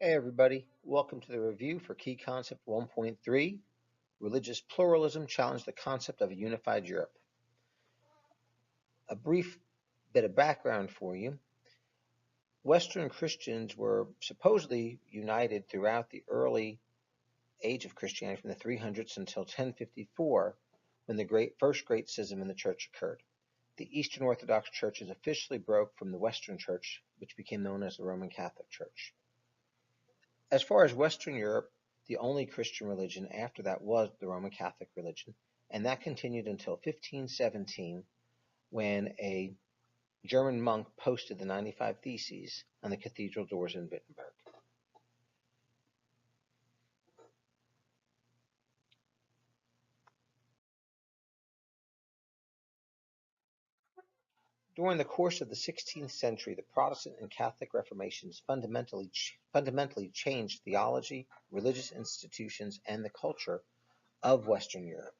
Hey everybody, welcome to the review for Key Concept 1.3, Religious Pluralism Challenged the Concept of a Unified Europe. A brief bit of background for you. Western Christians were supposedly united throughout the early age of Christianity from the 300s until 1054, when the first great schism in the church occurred. The Eastern Orthodox churches officially broke from the Western Church, which became known as the Roman Catholic Church. As far as Western Europe, the only Christian religion after that was the Roman Catholic religion, and that continued until 1517 when a German monk posted the 95 Theses on the cathedral doors in Wittenberg. During the course of the 16th century, the Protestant and Catholic Reformations fundamentally changed theology, religious institutions, and the culture of Western Europe.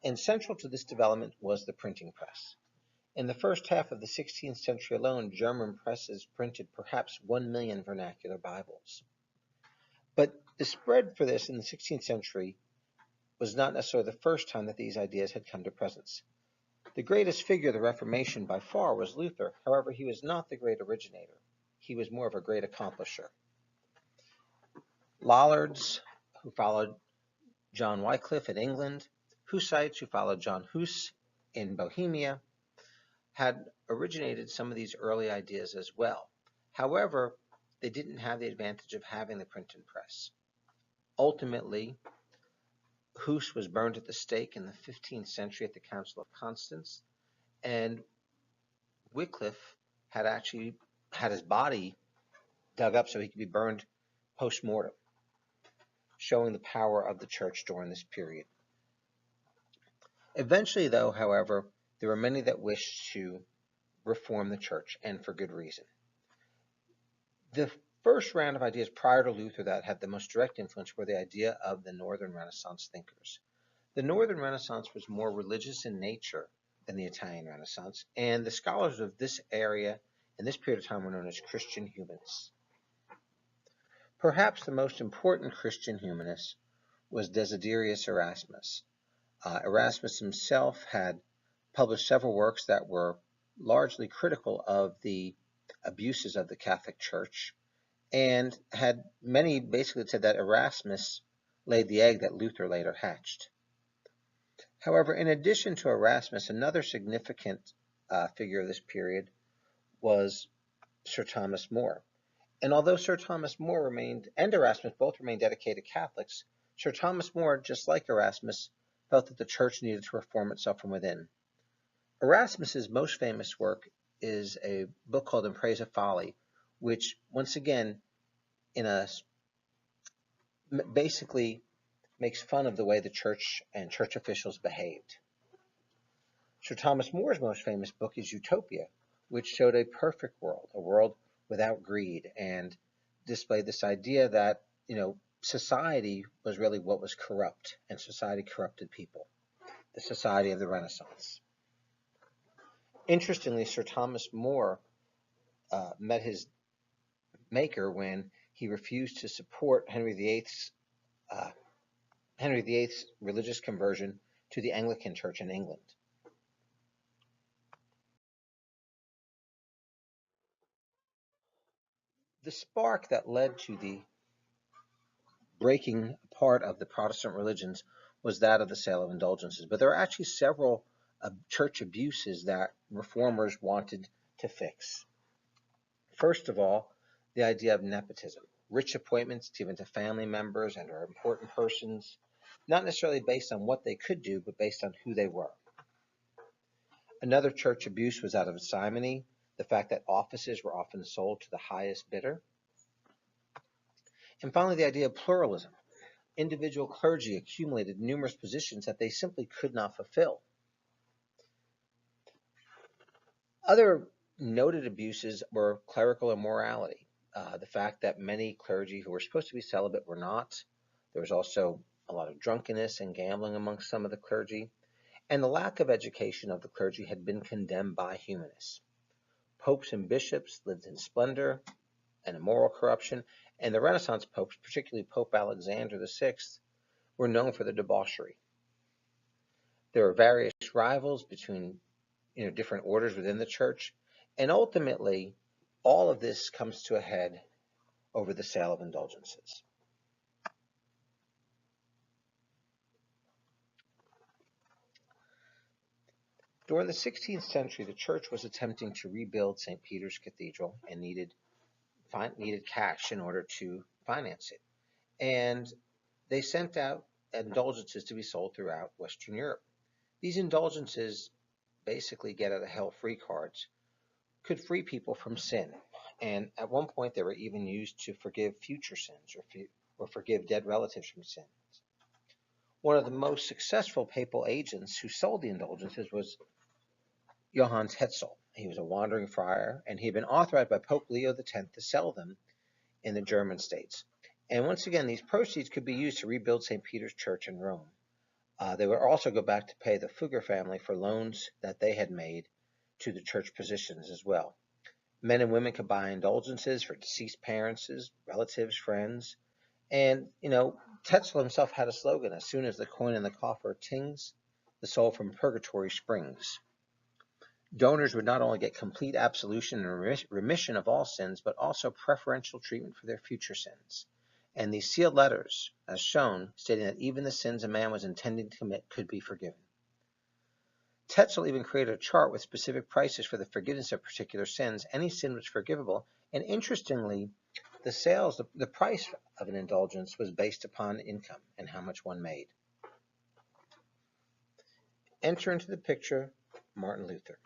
And central to this development was the printing press. In the first half of the 16th century alone, German presses printed perhaps 1 million vernacular Bibles. But the spread for this in the 16th century was not necessarily the first time that these ideas had come to presence. The greatest figure of the Reformation by far was Luther. However, he was not the great originator. He was more of a great accomplisher. Lollards, who followed John Wycliffe in England, Hussites, who followed John Hus in Bohemia, had originated some of these early ideas as well. However, they didn't have the advantage of having the printing press. Ultimately, Hus was burned at the stake in the 15th century at the Council of Constance, and Wycliffe had actually had his body dug up so he could be burned post-mortem, showing the power of the church during this period. Eventually, though, however, there were many that wished to reform the church, and for good reason. The first round of ideas prior to Luther that had the most direct influence were the idea of the Northern Renaissance thinkers. The Northern Renaissance was more religious in nature than the Italian Renaissance, and the scholars of this area in this period of time were known as Christian humanists. Perhaps the most important Christian humanist was Desiderius Erasmus. Erasmus himself had published several works that were largely critical of the abuses of the Catholic Church, and had many basically said that Erasmus laid the egg that Luther later hatched. However, in addition to Erasmus, another significant figure of this period was Sir Thomas More. And although Sir Thomas More and Erasmus both remained dedicated Catholics, Sir Thomas More, just like Erasmus, felt that the church needed to reform itself from within. Erasmus's most famous work is a book called In Praise of Folly, which, once again, basically makes fun of the way the church and church officials behaved. Sir Thomas More's most famous book is Utopia, which showed a perfect world, a world without greed, and displayed this idea that, society was really what was corrupt, and society corrupted people, the society of the Renaissance. Interestingly, Sir Thomas More met his maker when he refused to support Henry VIII's religious conversion to the Anglican Church in England. The spark that led to the breaking apart of the Protestant religions was that of the sale of indulgences. But there are actually several church abuses that reformers wanted to fix. First of all, the idea of nepotism, rich appointments given to family members and or important persons, not necessarily based on what they could do, but based on who they were. Another church abuse was that of simony, the fact that offices were often sold to the highest bidder. And finally, the idea of pluralism. Individual clergy accumulated numerous positions that they simply could not fulfill. Other noted abuses were clerical immorality. The fact that many clergy who were supposed to be celibate were not. There was also a lot of drunkenness and gambling amongst some of the clergy. And the lack of education of the clergy had been condemned by humanists. Popes and bishops lived in splendor, and a moral corruption. And the Renaissance popes, particularly Pope Alexander VI, were known for their debauchery. There were various rivals between different orders within the church, and ultimately all of this comes to a head over the sale of indulgences. During the 16th century, the church was attempting to rebuild St. Peter's Cathedral and needed cash in order to finance it. And they sent out indulgences to be sold throughout Western Europe. These indulgences, basically get out of hell free cards, could free people from sin. And at one point, they were even used to forgive future sins or forgive dead relatives from sins. One of the most successful papal agents who sold the indulgences was Johannes Tetzel. He was a wandering friar, and he had been authorized by Pope Leo X to sell them in the German states. And once again, these proceeds could be used to rebuild St. Peter's Church in Rome. They would also go back to pay the Fugger family for loans that they had made to the church positions as well. Men and women could buy indulgences for deceased parents, relatives, friends. And, Tetzel himself had a slogan: as soon as the coin in the coffer tings, the soul from purgatory springs. Donors would not only get complete absolution and remission of all sins, but also preferential treatment for their future sins. And these sealed letters, as shown, stating that even the sins a man was intending to commit could be forgiven. Tetzel even created a chart with specific prices for the forgiveness of particular sins. Any sin was forgivable, and interestingly, the price of an indulgence was based upon income and how much one made. Enter into the picture Martin Luther.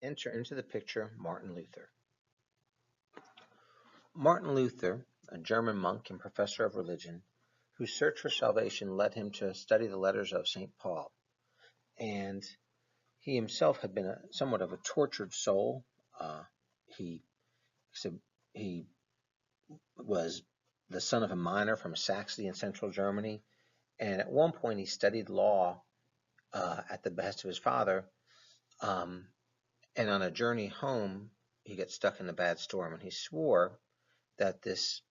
Enter into the picture Martin Luther. Martin Luther, a German monk and professor of religion, whose search for salvation led him to study the letters of St. Paul. And he himself had been somewhat of a tortured soul. He was the son of a miner from Saxony in central Germany. And at one point, he studied law at the behest of his father. And on a journey home, he got stuck in a bad storm. And he swore that this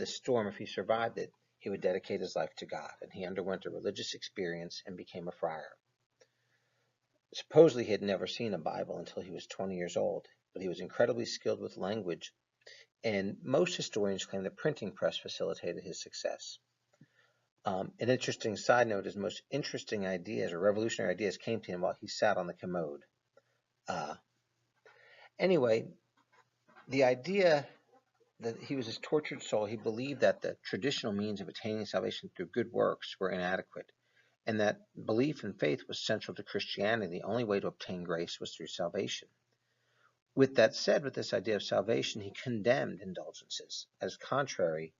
storm, if he survived it, he would dedicate his life to God. And he underwent a religious experience and became a friar. Supposedly, he had never seen a Bible until he was 20 years old, but he was incredibly skilled with language, and most historians claim the printing press facilitated his success. An interesting side note: his most interesting ideas or revolutionary ideas came to him while he sat on the commode. Anyway, the idea that he was this tortured soul, he believed that the traditional means of attaining salvation through good works were inadequate, and that belief and faith was central to Christianity. The only way to obtain grace was through salvation. With that said, with this idea of salvation, he condemned indulgences as contrary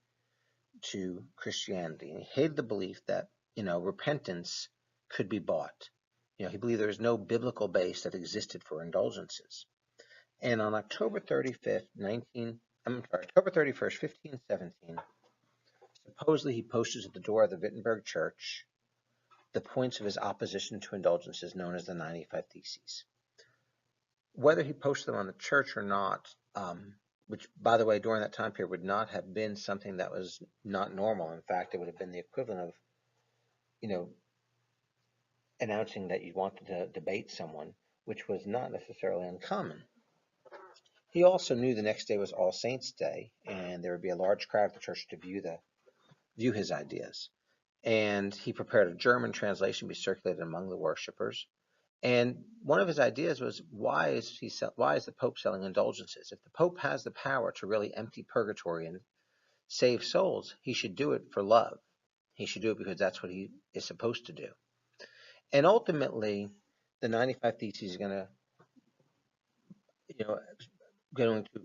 to Christianity. And he hated the belief that, repentance could be bought. He believed there was no biblical base that existed for indulgences. And on October 31st, 1517, supposedly he posted at the door of the Wittenberg church the points of his opposition to indulgences, known as the 95 Theses. Whether he posted them on the church or not, which, by the way, during that time period would not have been something that was not normal. In fact, it would have been the equivalent of, announcing that you wanted to debate someone, which was not necessarily uncommon. He also knew the next day was All Saints' Day, and there would be a large crowd at the church to view his ideas. And he prepared a German translation to be circulated among the worshippers. And one of his ideas was, why is the Pope selling indulgences? If the Pope has the power to really empty purgatory and save souls, he should do it for love. He should do it because that's what he is supposed to do. And ultimately, the 95 Theses is going to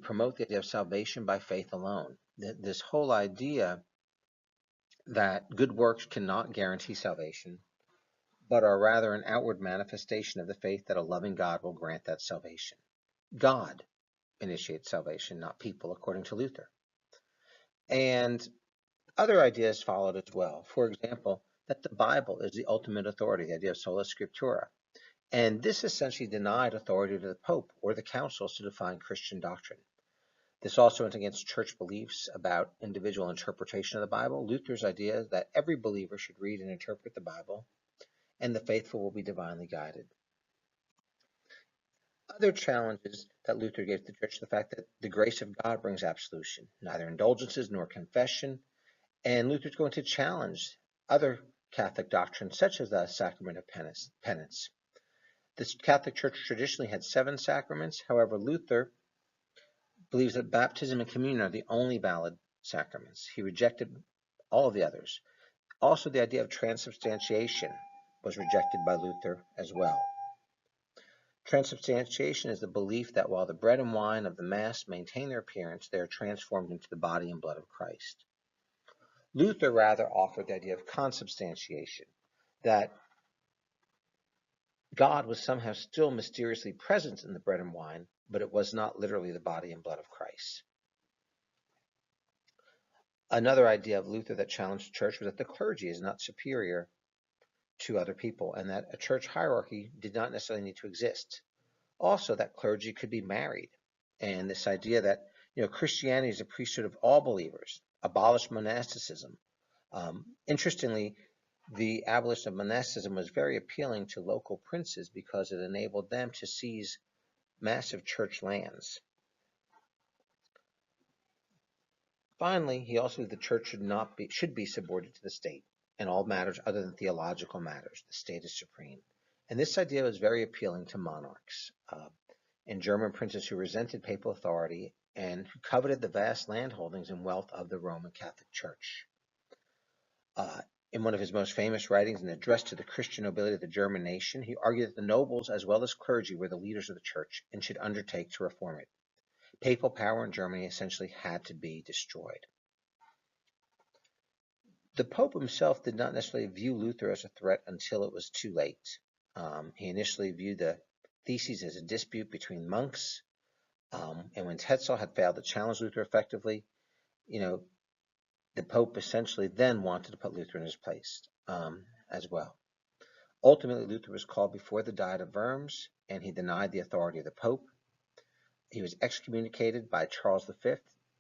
promote the idea of salvation by faith alone. This whole idea that good works cannot guarantee salvation, but are rather an outward manifestation of the faith that a loving God will grant that salvation. God initiates salvation, not people, according to Luther. And other ideas followed as well. For example, that the Bible is the ultimate authority, the idea of sola scriptura. And this essentially denied authority to the Pope or the councils to define Christian doctrine. This also went against church beliefs about individual interpretation of the Bible. Luther's idea that every believer should read and interpret the Bible, and the faithful will be divinely guided. Other challenges that Luther gave to the church, the fact that the grace of God brings absolution, neither indulgences nor confession, and Luther's going to challenge other Catholic doctrines, such as the sacrament of penance. The Catholic Church traditionally had 7 sacraments. However, Luther believes that baptism and communion are the only valid sacraments. He rejected all of the others. Also, the idea of transubstantiation was rejected by Luther as well. Transubstantiation is the belief that while the bread and wine of the Mass maintain their appearance, they are transformed into the body and blood of Christ. Luther rather offered the idea of consubstantiation, that God was somehow still mysteriously present in the bread and wine, but it was not literally the body and blood of Christ. Another idea of Luther that challenged the church was that the clergy is not superior to other people, and that a church hierarchy did not necessarily need to exist. Also, that clergy could be married, and this idea that Christianity is a priesthood of all believers, abolished monasticism. Interestingly, the abolition of monasticism was very appealing to local princes because it enabled them to seize massive church lands. Finally, he also believed the church should be subordinate to the state in all matters other than theological matters. The state is supreme. And this idea was very appealing to monarchs and German princes who resented papal authority and who coveted the vast landholdings and wealth of the Roman Catholic Church. In one of his most famous writings, an address to the Christian nobility of the German nation, he argued that the nobles as well as clergy were the leaders of the church and should undertake to reform it. Papal power in Germany essentially had to be destroyed. The Pope himself did not necessarily view Luther as a threat until it was too late. He initially viewed the theses as a dispute between monks, and when Tetzel had failed to challenge Luther effectively, the Pope essentially then wanted to put Luther in his place as well. Ultimately, Luther was called before the Diet of Worms, and he denied the authority of the Pope. He was excommunicated by Charles V,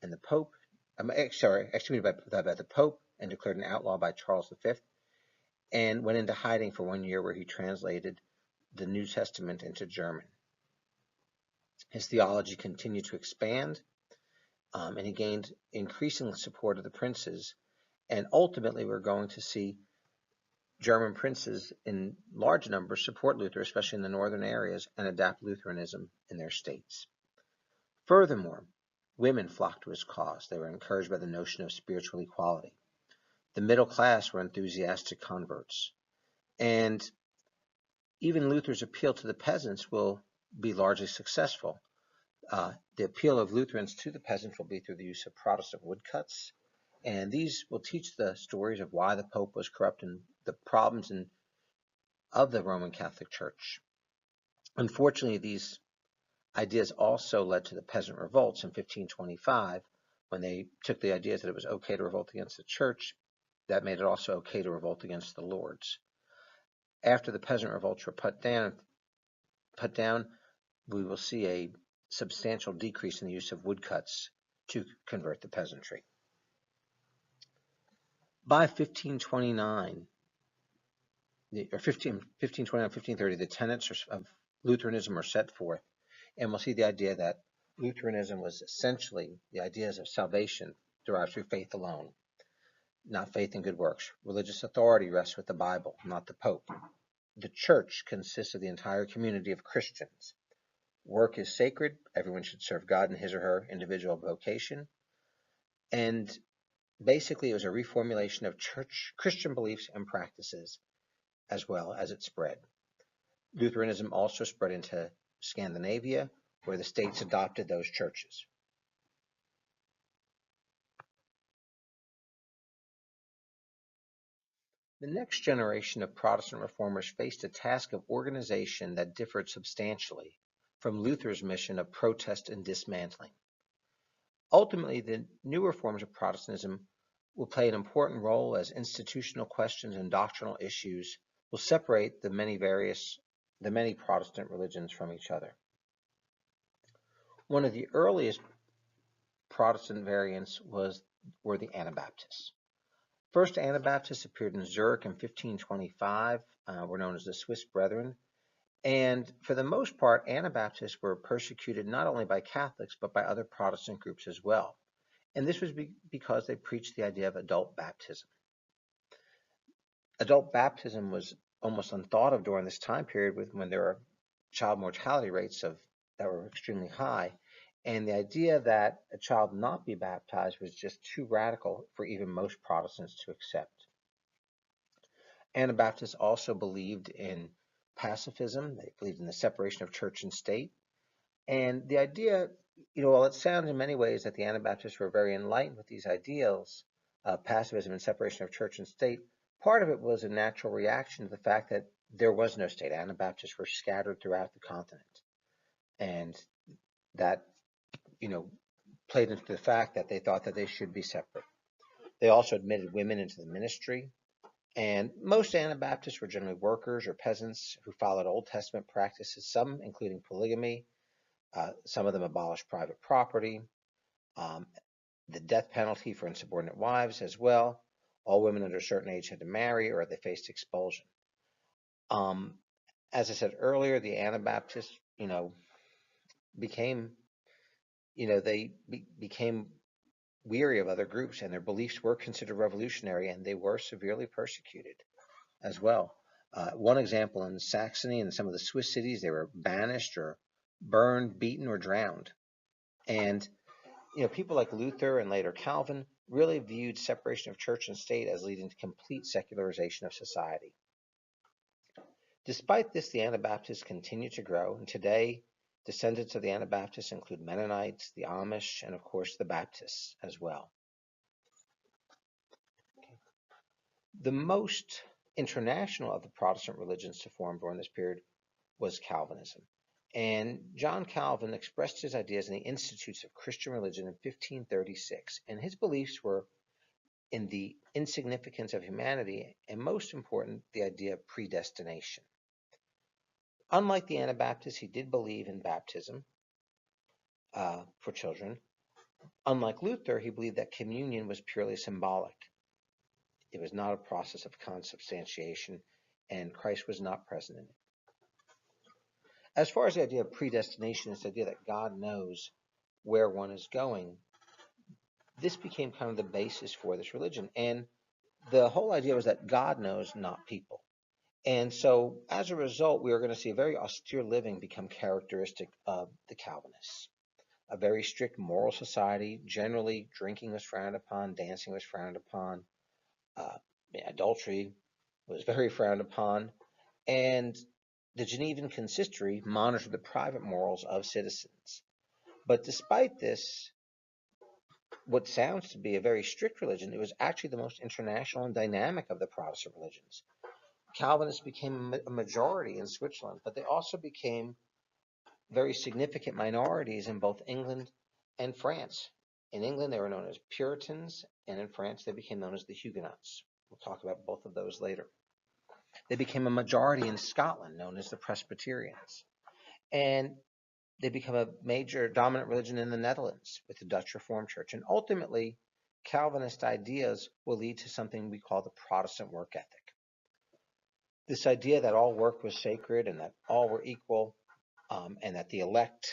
and the Pope, excommunicated by the Pope and declared an outlaw by Charles V, and went into hiding for 1 year where he translated the New Testament into German. His theology continued to expand, and he gained increasing support of the princes, and ultimately we're going to see German princes in large numbers support Luther, especially in the northern areas, and adapt Lutheranism in their states. Furthermore, women flocked to his cause. They were encouraged by the notion of spiritual equality. The middle class were enthusiastic converts. And even Luther's appeal to the peasants will be largely successful. The appeal of Lutherans to the peasants will be through the use of Protestant woodcuts. And these will teach the stories of why the Pope was corrupt and the problems of the Roman Catholic Church. Unfortunately, these ideas also led to the peasant revolts in 1525, when they took the idea that it was okay to revolt against the church. That made it also okay to revolt against the lords. After the peasant revolts were put down, we will see a substantial decrease in the use of woodcuts to convert the peasantry. By 1529, 1530, the tenets of Lutheranism are set forth, and we'll see the idea that Lutheranism was essentially the ideas of salvation derived through faith alone, not faith in good works. Religious authority rests with the Bible, not the Pope. The church consists of the entire community of Christians. Work is sacred. Everyone should serve God in his or her individual vocation. And basically, it was a reformulation of Christian beliefs and practices as well as it spread. Lutheranism also spread into Scandinavia, where the states adopted those churches. The next generation of Protestant reformers faced a task of organization that differed substantially from Luther's mission of protest and dismantling. Ultimately, the new reforms of Protestantism will play an important role as institutional questions and doctrinal issues will separate the many various the many Protestant religions from each other. One of the earliest Protestant variants were the Anabaptists. First Anabaptists appeared in Zurich in 1525, were known as the Swiss Brethren, and for the most part, Anabaptists were persecuted not only by Catholics but by other Protestant groups as well. And this was because they preached the idea of adult baptism. Adult baptism was almost unthought of during this time period when there were child mortality rates that were extremely high. And the idea that a child not be baptized was just too radical for even most Protestants to accept. Anabaptists also believed in pacifism. They believed in the separation of church and state. And the idea, while it sounds in many ways that the Anabaptists were very enlightened with these ideals, pacifism and separation of church and state, part of it was a natural reaction to the fact that there was no state. Anabaptists were scattered throughout the continent. And that, played into the fact that they thought that they should be separate. They also admitted women into the ministry. And most Anabaptists were generally workers or peasants who followed Old Testament practices, some including polygamy. Some of them abolished private property, the death penalty for insubordinate wives as well. All women under a certain age had to marry or they faced expulsion. As I said earlier, the Anabaptists, became weary of other groups, and their beliefs were considered revolutionary, and they were severely persecuted as well. One example, in Saxony and some of the Swiss cities, they were banished or burned, beaten, or drowned. And people like Luther and later Calvin really viewed separation of church and state as leading to complete secularization of society. Despite this, the Anabaptists continue to grow, and today descendants of the Anabaptists include Mennonites, the Amish, and of course the Baptists as well. Okay. The most international of the Protestant religions to form during this period was Calvinism. And John Calvin expressed his ideas in the Institutes of Christian Religion in 1536, and his beliefs were in the insignificance of humanity, and most important, the idea of predestination. Unlike the Anabaptists, he did believe in baptism for children. Unlike Luther, he believed that communion was purely symbolic. It was not a process of consubstantiation, and Christ was not present in it. As far as the idea of predestination, this idea that God knows where one is going, this became kind of the basis for this religion. And the whole idea was that God knows, not people. And so, as a result, we are going to see a very austere living become characteristic of the Calvinists. A very strict moral society. Generally, drinking was frowned upon, dancing was frowned upon, adultery was very frowned upon, and the Genevan Consistory monitored the private morals of citizens. But despite this, what sounds to be a very strict religion, it was actually the most international and dynamic of the Protestant religions. Calvinists became a majority in Switzerland, but they also became very significant minorities in both England and France. In England, they were known as Puritans, and in France, they became known as the Huguenots. We'll talk about both of those later. They became a majority in Scotland, known as the Presbyterians. And they become a major dominant religion in the Netherlands with the Dutch Reformed Church. And ultimately, Calvinist ideas will lead to something we call the Protestant work ethic. This idea that all work was sacred and that all were equal, and that the elect,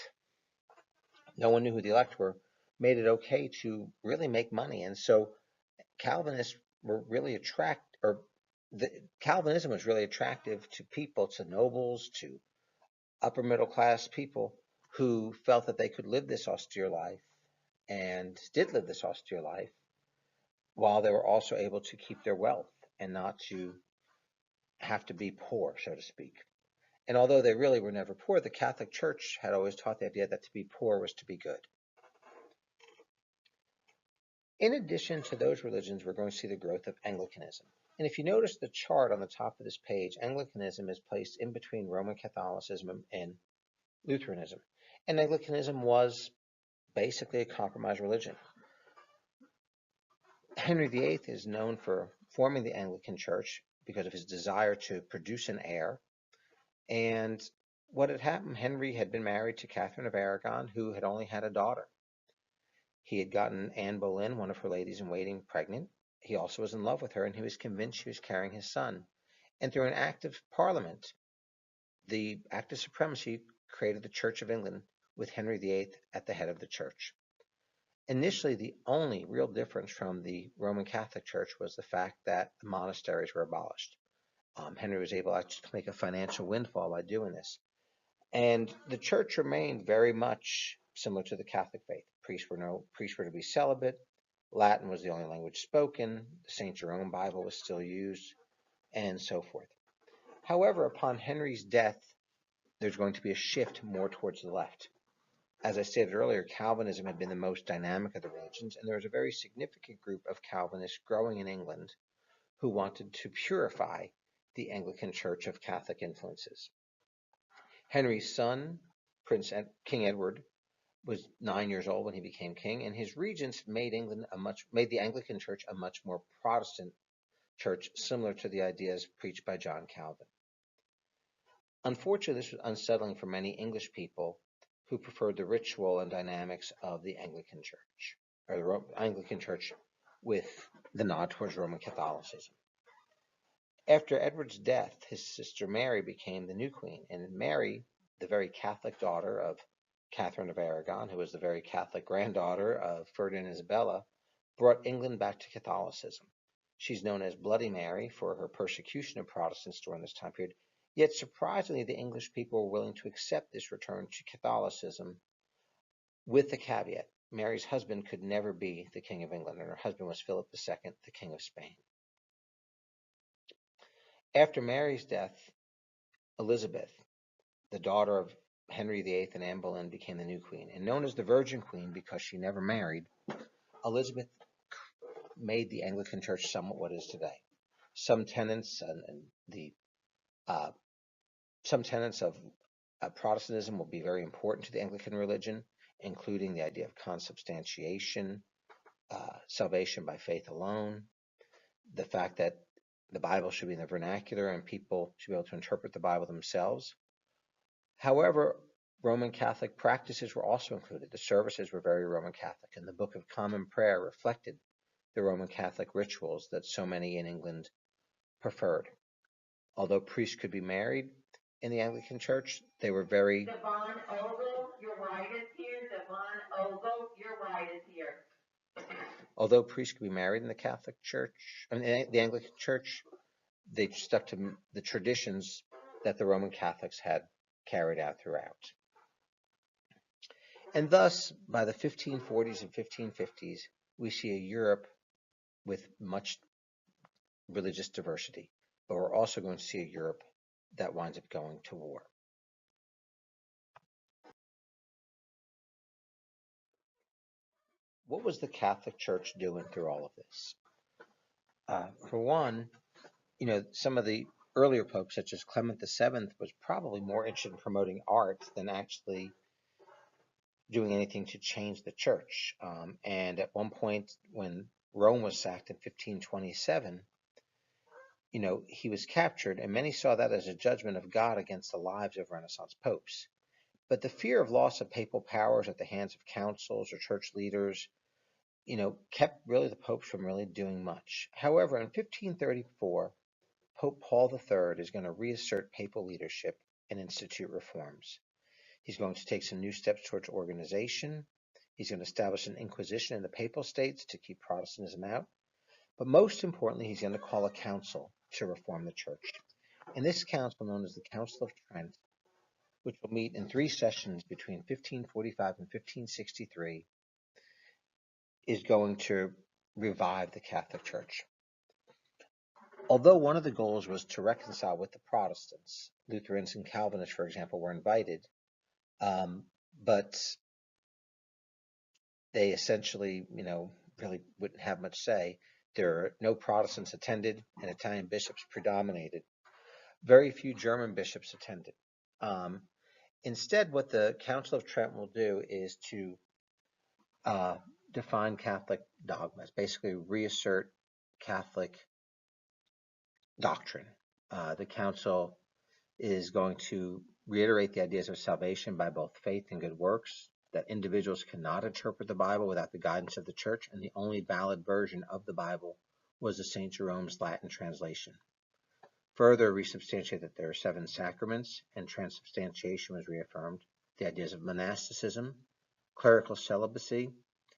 no one knew who the elect were, made it okay to really make money. And so Calvinists were really Calvinism was really attractive to people, to nobles, to upper middle class people who felt that they could live this austere life and did live this austere life while they were also able to keep their wealth and not to have to be poor, so to speak. And although they really were never poor, the Catholic Church had always taught the idea that to be poor was to be good. In addition to those religions, we're going to see the growth of Anglicanism. And if you notice the chart on the top of this page, Anglicanism is placed in between Roman Catholicism and Lutheranism. And Anglicanism was basically a compromise religion. Henry VIII is known for forming the Anglican Church because of his desire to produce an heir. And what had happened, Henry had been married to Catherine of Aragon, who had only had a daughter. He had gotten Anne Boleyn, one of her ladies-in-waiting, pregnant. He also was in love with her, and he was convinced she was carrying his son. And through an act of Parliament, the Act of Supremacy created the Church of England with Henry VIII at the head of the church. Initially, the only real difference from the Roman Catholic Church was the fact that the monasteries were abolished. Henry was able actually to make a financial windfall by doing this. And the church remained very much similar to the Catholic faith. Priests were to be celibate. Latin was the only language spoken. The St. Jerome Bible was still used, and so forth. However, upon Henry's death, there's going to be a shift more towards the left. As I stated earlier, Calvinism had been the most dynamic of the religions, and there was a very significant group of Calvinists growing in England who wanted to purify the Anglican Church of Catholic influences. Henry's son, King Edward, was 9 years old when he became king, and his regents made the Anglican Church a much more Protestant church, similar to the ideas preached by John Calvin. Unfortunately, this was unsettling for many English people who preferred the ritual and dynamics of the Anglican Church, or the Anglican Church with the nod towards Roman Catholicism. After Edward's death, his sister Mary became the new queen, and Mary, the very Catholic daughter of Catherine of Aragon, who was the very Catholic granddaughter of Ferdinand and Isabella, brought England back to Catholicism. She's known as Bloody Mary for her persecution of Protestants during this time period. Yet surprisingly, the English people were willing to accept this return to Catholicism with the caveat: Mary's husband could never be the King of England, and her husband was Philip II, the King of Spain. After Mary's death, Elizabeth, the daughter of Henry VIII and Anne Boleyn, became the new queen. And known as the Virgin Queen because she never married, Elizabeth made the Anglican Church somewhat what it is today. Some tenets of Protestantism will be very important to the Anglican religion, including the idea of consubstantiation, salvation by faith alone, the fact that the Bible should be in the vernacular and people should be able to interpret the Bible themselves. However, Roman Catholic practices were also included. The services were very Roman Catholic, and the Book of Common Prayer reflected the Roman Catholic rituals that so many in England preferred. Although priests could be married in the Anglican Church, they were very... Devon Ogle, your right is here. Devon Ogle, your right is here. Although priests could be married in the Catholic Church, the Anglican Church, they stuck to the traditions that the Roman Catholics had carried out throughout. And thus, by the 1540s and 1550s, we see a Europe with much religious diversity, but we're also going to see a Europe that winds up going to war. What was the Catholic Church doing through all of this? For one, some of the earlier popes, such as Clement VII, was probably more interested in promoting art than actually doing anything to change the church. And at one point, when Rome was sacked in 1527, he was captured, and many saw that as a judgment of God against the lives of Renaissance popes. But the fear of loss of papal powers at the hands of councils or church leaders, kept really the popes from really doing much. However, in 1534, Pope Paul III is going to reassert papal leadership and institute reforms. He's going to take some new steps towards organization. He's going to establish an inquisition in the papal states to keep Protestantism out. But most importantly, he's going to call a council to reform the church. And this council, known as the Council of Trent, which will meet in 3 sessions between 1545 and 1563, is going to revive the Catholic Church. Although one of the goals was to reconcile with the Protestants, Lutherans and Calvinists, for example, were invited, but they essentially, really wouldn't have much say. No Protestants attended, and Italian bishops predominated. Very few German bishops attended. Instead, what the Council of Trent will do is to define Catholic dogmas, basically reassert Catholic doctrine. The council is going to reiterate the ideas of salvation by both faith and good works, that individuals cannot interpret the Bible without the guidance of the church, and the only valid version of the Bible was the St. Jerome's Latin translation. Further, resubstantiated that there are 7 sacraments, and transubstantiation was reaffirmed. The ideas of monasticism, clerical celibacy,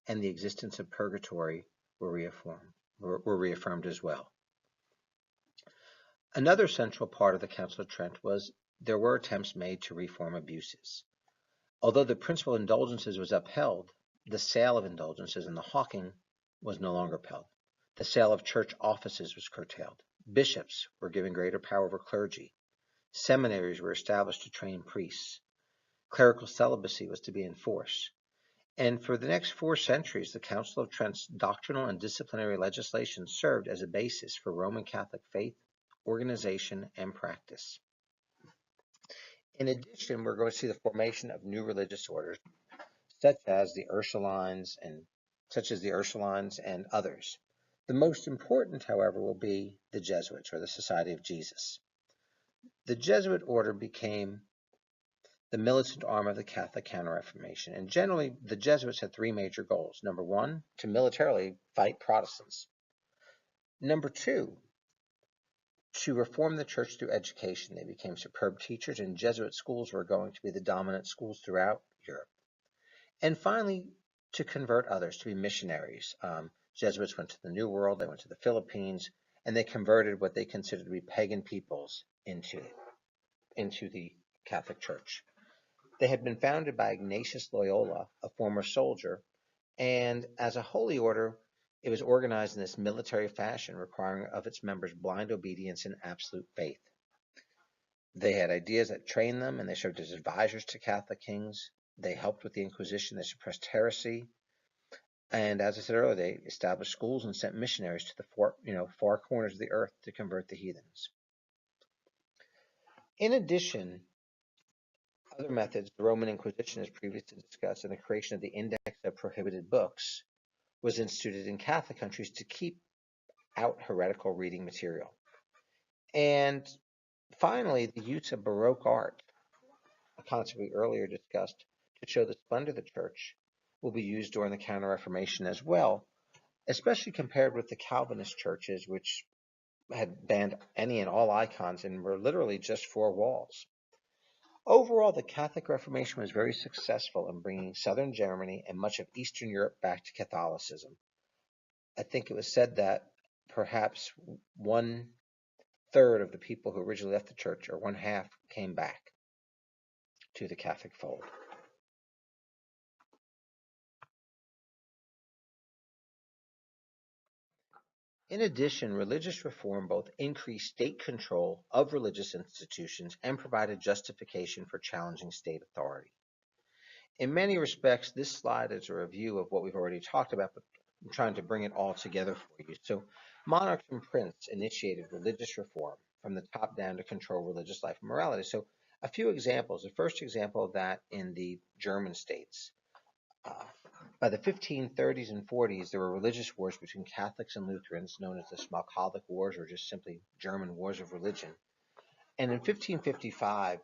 and the existence of purgatory were reaffirmed as well. Another central part of the Council of Trent was there were attempts made to reform abuses. Although the principle of indulgences was upheld, the sale of indulgences and the hawking was no longer upheld. The sale of church offices was curtailed. Bishops were given greater power over clergy. Seminaries were established to train priests. Clerical celibacy was to be enforced. And for the next 4 centuries, the Council of Trent's doctrinal and disciplinary legislation served as a basis for Roman Catholic faith, organization, and practice. In addition, we're going to see the formation of new religious orders, such as the Ursulines and others. The most important, however, will be the Jesuits, or the Society of Jesus. The Jesuit order became the militant arm of the Catholic Counter-Reformation, and generally the Jesuits had 3 major goals. Number 1, to militarily fight Protestants. Number 2, to reform the church through education. They became superb teachers, and Jesuit schools were going to be the dominant schools throughout Europe. And finally, to convert others, to be missionaries. Jesuits went to the New World, they went to the Philippines, and they converted what they considered to be pagan peoples into the Catholic Church. They had been founded by Ignatius Loyola, a former soldier, and as a holy order, it was organized in this military fashion, requiring of its members blind obedience and absolute faith. They had ideas that trained them, and they served as advisors to Catholic kings. They helped with the Inquisition. They suppressed heresy. And as I said earlier, they established schools and sent missionaries to the far corners of the earth to convert the heathens. In addition, other methods, the Roman Inquisition, as previously discussed, and the creation of the Index of Prohibited Books was instituted in Catholic countries to keep out heretical reading material. And finally, the use of Baroque art, a concept we earlier discussed, to show the splendor of the church, will be used during the Counter-Reformation as well, especially compared with the Calvinist churches, which had banned any and all icons and were literally just 4 walls. Overall, the Catholic Reformation was very successful in bringing southern Germany and much of Eastern Europe back to Catholicism. I think it was said that perhaps 1/3 of the people who originally left the church, or 1/2, came back to the Catholic fold. In addition, religious reform both increased state control of religious institutions and provided justification for challenging state authority. In many respects, this slide is a review of what we've already talked about, but I'm trying to bring it all together for you. So, monarchs and princes initiated religious reform from the top down to control religious life and morality. So, a few examples. The first example of that in the German states. By the 1530s and 40s, there were religious wars between Catholics and Lutherans, known as the Schmalkaldic Wars, or just simply German Wars of Religion. And in 1555,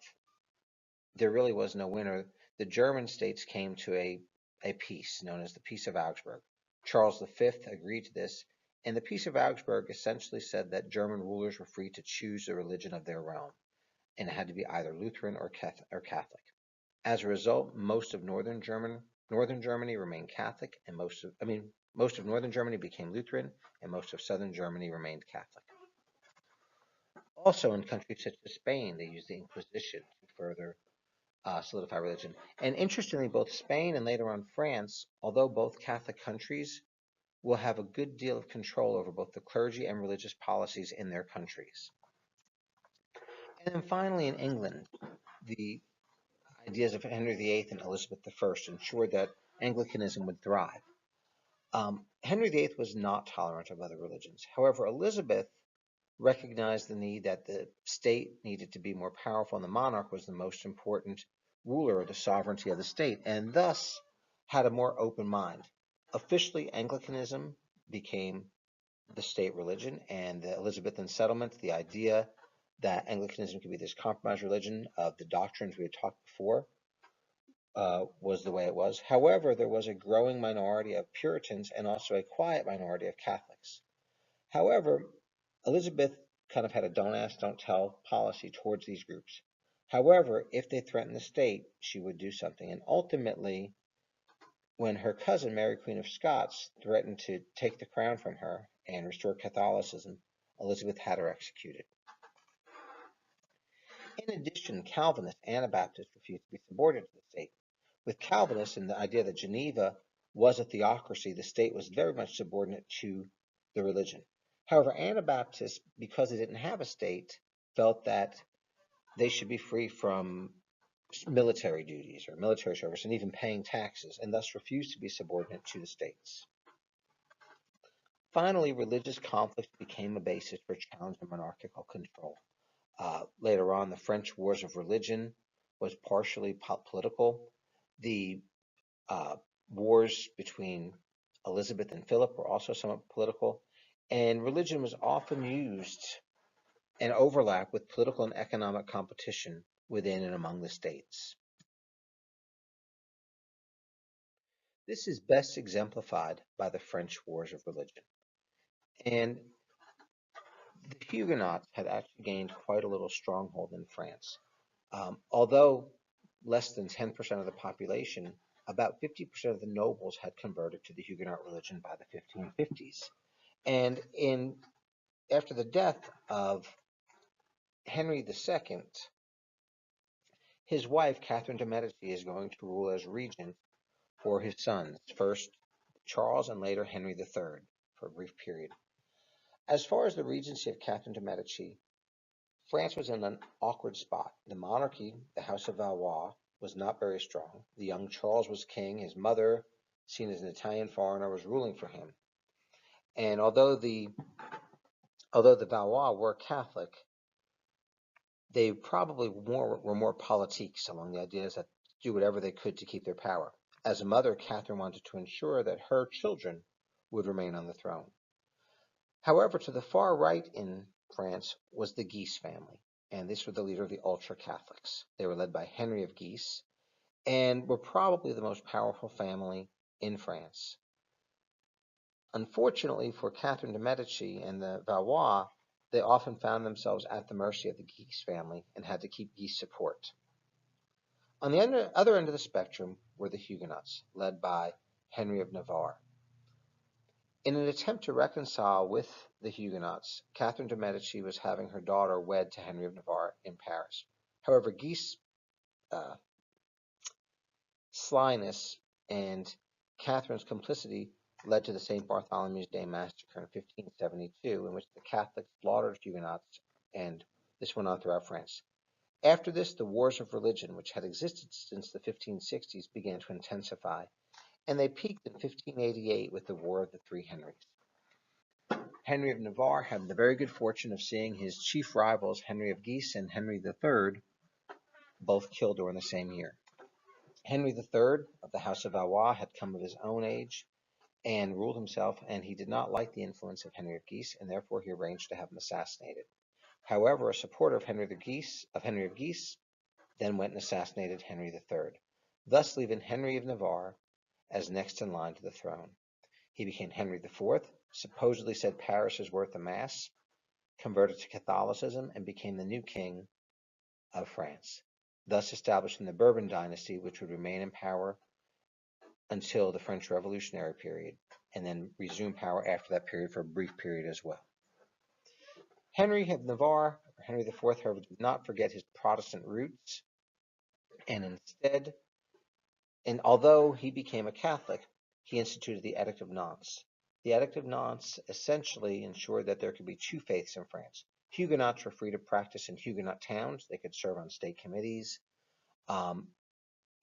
there really was no winner. The German states came to a peace known as the Peace of Augsburg. Charles V agreed to this, and the Peace of Augsburg essentially said that German rulers were free to choose the religion of their realm, and it had to be either Lutheran or Catholic. As a result, most of northern Germany remained Catholic, and most of northern Germany became Lutheran, and most of southern Germany remained Catholic. Also, in countries such as Spain, they used the Inquisition to further solidify religion. And interestingly, both Spain and later on France, although both Catholic countries, will have a good deal of control over both the clergy and religious policies in their countries. And then finally, in England, the ideas of Henry VIII and Elizabeth I ensured that Anglicanism would thrive. Henry VIII was not tolerant of other religions. However, Elizabeth recognized the need that the state needed to be more powerful, and the monarch was the most important ruler of the sovereignty of the state, and thus had a more open mind. Officially, Anglicanism became the state religion, and the Elizabethan settlement, the idea that Anglicanism could be this compromised religion of the doctrines we had talked before, was the way it was. However, there was a growing minority of Puritans and also a quiet minority of Catholics. However, Elizabeth kind of had a don't ask, don't tell policy towards these groups. However, if they threatened the state, she would do something. And ultimately, when her cousin, Mary Queen of Scots, threatened to take the crown from her and restore Catholicism, Elizabeth had her executed. In addition, Calvinists, Anabaptists refused to be subordinate to the state. With Calvinists and the idea that Geneva was a theocracy, the state was very much subordinate to the religion. However, Anabaptists, because they didn't have a state, felt that they should be free from military duties or military service and even paying taxes, and thus refused to be subordinate to the states. Finally, religious conflict became a basis for challenging monarchical control. Later on, the French Wars of Religion was partially political. The wars between Elizabeth and Philip were also somewhat political, and religion was often used and overlap with political and economic competition within and among the states. This is best exemplified by the French Wars of Religion. And the Huguenots had actually gained quite a little stronghold in France. Although less than 10% of the population, about 50% of the nobles had converted to the Huguenot religion by the 1550s. And after the death of Henry II, his wife, Catherine de' Medici, is going to rule as regent for his sons, first Charles and later Henry III, for a brief period. As far as the regency of Catherine de' Medici, France was in an awkward spot. The monarchy, the House of Valois, was not very strong. The young Charles was king. His mother, seen as an Italian foreigner, was ruling for him. And although the Valois were Catholic, they probably were more politiques along the ideas that do whatever they could to keep their power. As a mother, Catherine wanted to ensure that her children would remain on the throne. However, to the far right in France was the Guise family, and this was the leader of the ultra-Catholics. They were led by Henry of Guise, and were probably the most powerful family in France. Unfortunately for Catherine de' Medici and the Valois, they often found themselves at the mercy of the Guise family and had to keep Guise support. On the other end of the spectrum were the Huguenots, led by Henry of Navarre. In an attempt to reconcile with the Huguenots, Catherine de' Medici was having her daughter wed to Henry of Navarre in Paris. However, Guise's slyness and Catherine's complicity led to the St. Bartholomew's Day massacre in 1572, in which the Catholics slaughtered Huguenots, and this went on throughout France. After this, the wars of religion, which had existed since the 1560s, began to intensify, and they peaked in 1588 with the War of the Three Henrys. Henry of Navarre had the very good fortune of seeing his chief rivals, Henry of Guise and Henry III, both killed during the same year. Henry III of the House of Valois had come of his own age and ruled himself, and he did not like the influence of Henry of Guise, and therefore he arranged to have him assassinated. However, a supporter of Henry of Guise then went and assassinated Henry III, thus leaving Henry of Navarre as next in line to the throne. He became Henry IV, supposedly said Paris is worth a mass, converted to Catholicism, and became the new king of France, thus establishing the Bourbon dynasty, which would remain in power until the French Revolutionary period, and then resume power after that period for a brief period as well. Henry of Navarre, or Henry IV, however, did not forget his Protestant roots, and although he became a Catholic, he instituted the Edict of Nantes. The Edict of Nantes essentially ensured that there could be two faiths in France. Huguenots were free to practice in Huguenot towns. They could serve on state committees,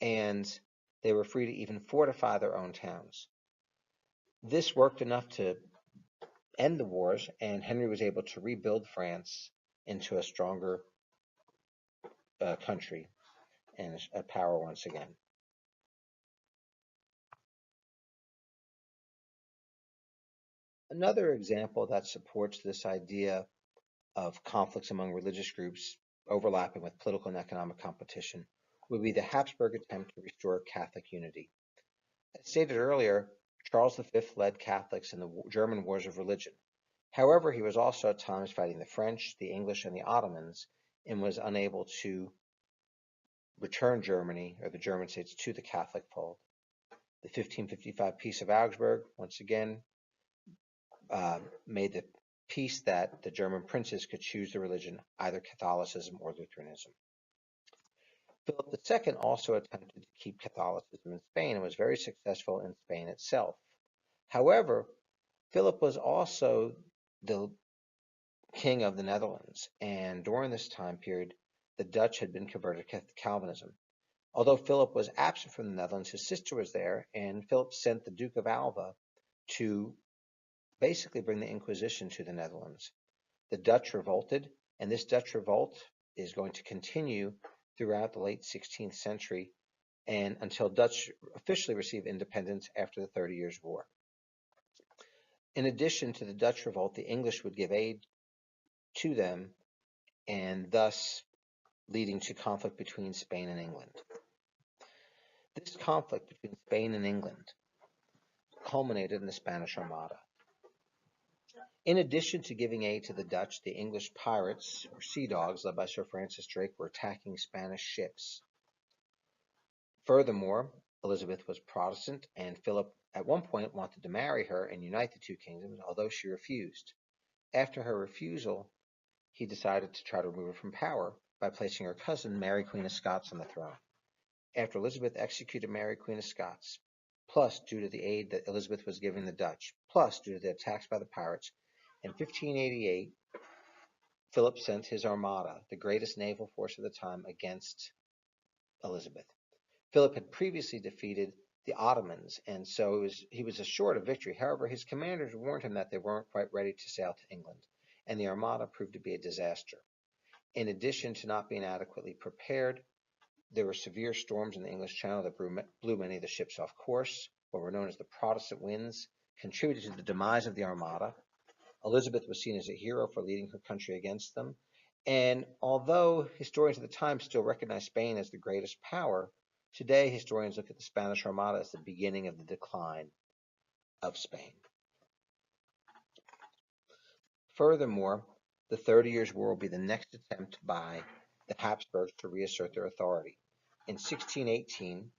and they were free to even fortify their own towns. This worked enough to end the wars, and Henry was able to rebuild France into a stronger country and a power once again. Another example that supports this idea of conflicts among religious groups overlapping with political and economic competition would be the Habsburg attempt to restore Catholic unity. As stated earlier, Charles V led Catholics in the German wars of religion. However, he was also at times fighting the French, the English, and the Ottomans, and was unable to return Germany or the German states to the Catholic fold. The 1555 Peace of Augsburg, once again, made the peace that the German princes could choose the religion, either Catholicism or Lutheranism. Philip II also attempted to keep Catholicism in Spain and was very successful in Spain itself. However, Philip was also the king of the Netherlands, and during this time period, the Dutch had been converted to Calvinism. Although Philip was absent from the Netherlands, his sister was there, and Philip sent the Duke of Alva to basically bring the Inquisition to the Netherlands. The Dutch revolted, and this Dutch revolt is going to continue throughout the late 16th century and until Dutch officially received independence after the 30 Years' War. In addition to the Dutch revolt, the English would give aid to them, and thus leading to conflict between Spain and England. This conflict between Spain and England culminated in the Spanish Armada. In addition to giving aid to the Dutch, the English pirates, or sea dogs, led by Sir Francis Drake, were attacking Spanish ships. Furthermore, Elizabeth was Protestant, and Philip at one point wanted to marry her and unite the two kingdoms, although she refused. After her refusal, he decided to try to remove her from power by placing her cousin, Mary Queen of Scots, on the throne. After Elizabeth executed Mary Queen of Scots, plus due to the aid that Elizabeth was giving the Dutch, plus due to the attacks by the pirates, in 1588, Philip sent his armada, the greatest naval force of the time, against Elizabeth. Philip had previously defeated the Ottomans, and so he was assured of victory. However, his commanders warned him that they weren't quite ready to sail to England, and the armada proved to be a disaster. In addition to not being adequately prepared, there were severe storms in the English Channel that blew many of the ships off course. What were known as the Protestant winds contributed to the demise of the armada. Elizabeth was seen as a hero for leading her country against them, and although historians at the time still recognized Spain as the greatest power, today historians look at the Spanish Armada as the beginning of the decline of Spain. Furthermore, the 30 Years' War will be the next attempt by the Habsburgs to reassert their authority. In 1618,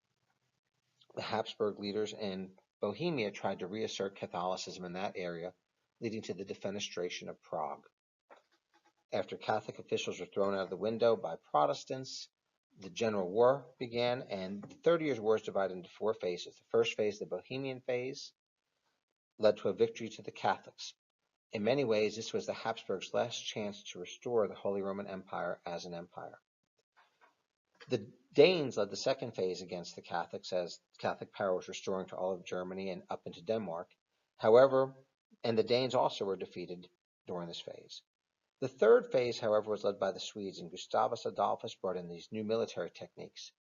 the Habsburg leaders in Bohemia tried to reassert Catholicism in that area, leading to the defenestration of Prague. After Catholic officials were thrown out of the window by Protestants, the General War began, and the 30 Years' War is divided into four phases. The first phase, the Bohemian phase, led to a victory to the Catholics. In many ways, this was the Habsburgs' last chance to restore the Holy Roman Empire as an empire. The Danes led the second phase against the Catholics, as Catholic power was restoring to all of Germany and up into Denmark. However, and the Danes also were defeated during this phase. The third phase, however, was led by the Swedes, and Gustavus Adolphus brought in these new military techniques.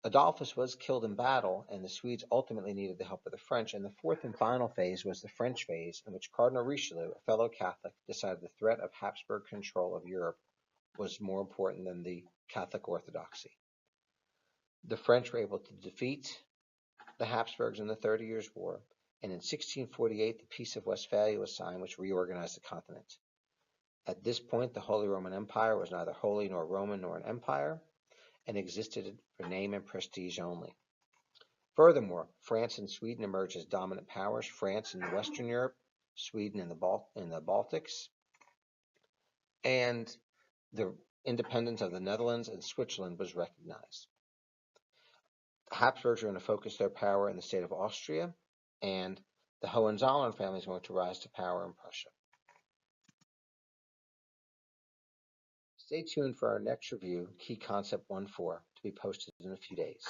Adolphus was killed in battle, and the Swedes ultimately needed the help of the French, and the fourth and final phase was the French phase, in which Cardinal Richelieu, a fellow Catholic, decided the threat of Habsburg control of Europe was more important than the Catholic orthodoxy. The French were able to defeat the Habsburgs in the 30 Years' War, and in 1648 the Peace of Westphalia was signed, which reorganized the continent. At this point, the Holy Roman Empire was neither holy nor Roman nor an empire, and existed for name and prestige only. Furthermore, France and Sweden emerged as dominant powers, France in Western Europe, Sweden in the Baltics, and the independence of the Netherlands and Switzerland was recognized. The Habsburgs are going to focus their power in the state of Austria, and the Hohenzollern family is going to rise to power in Prussia. Stay tuned for our next review, Key Concept 1.4, to be posted in a few days.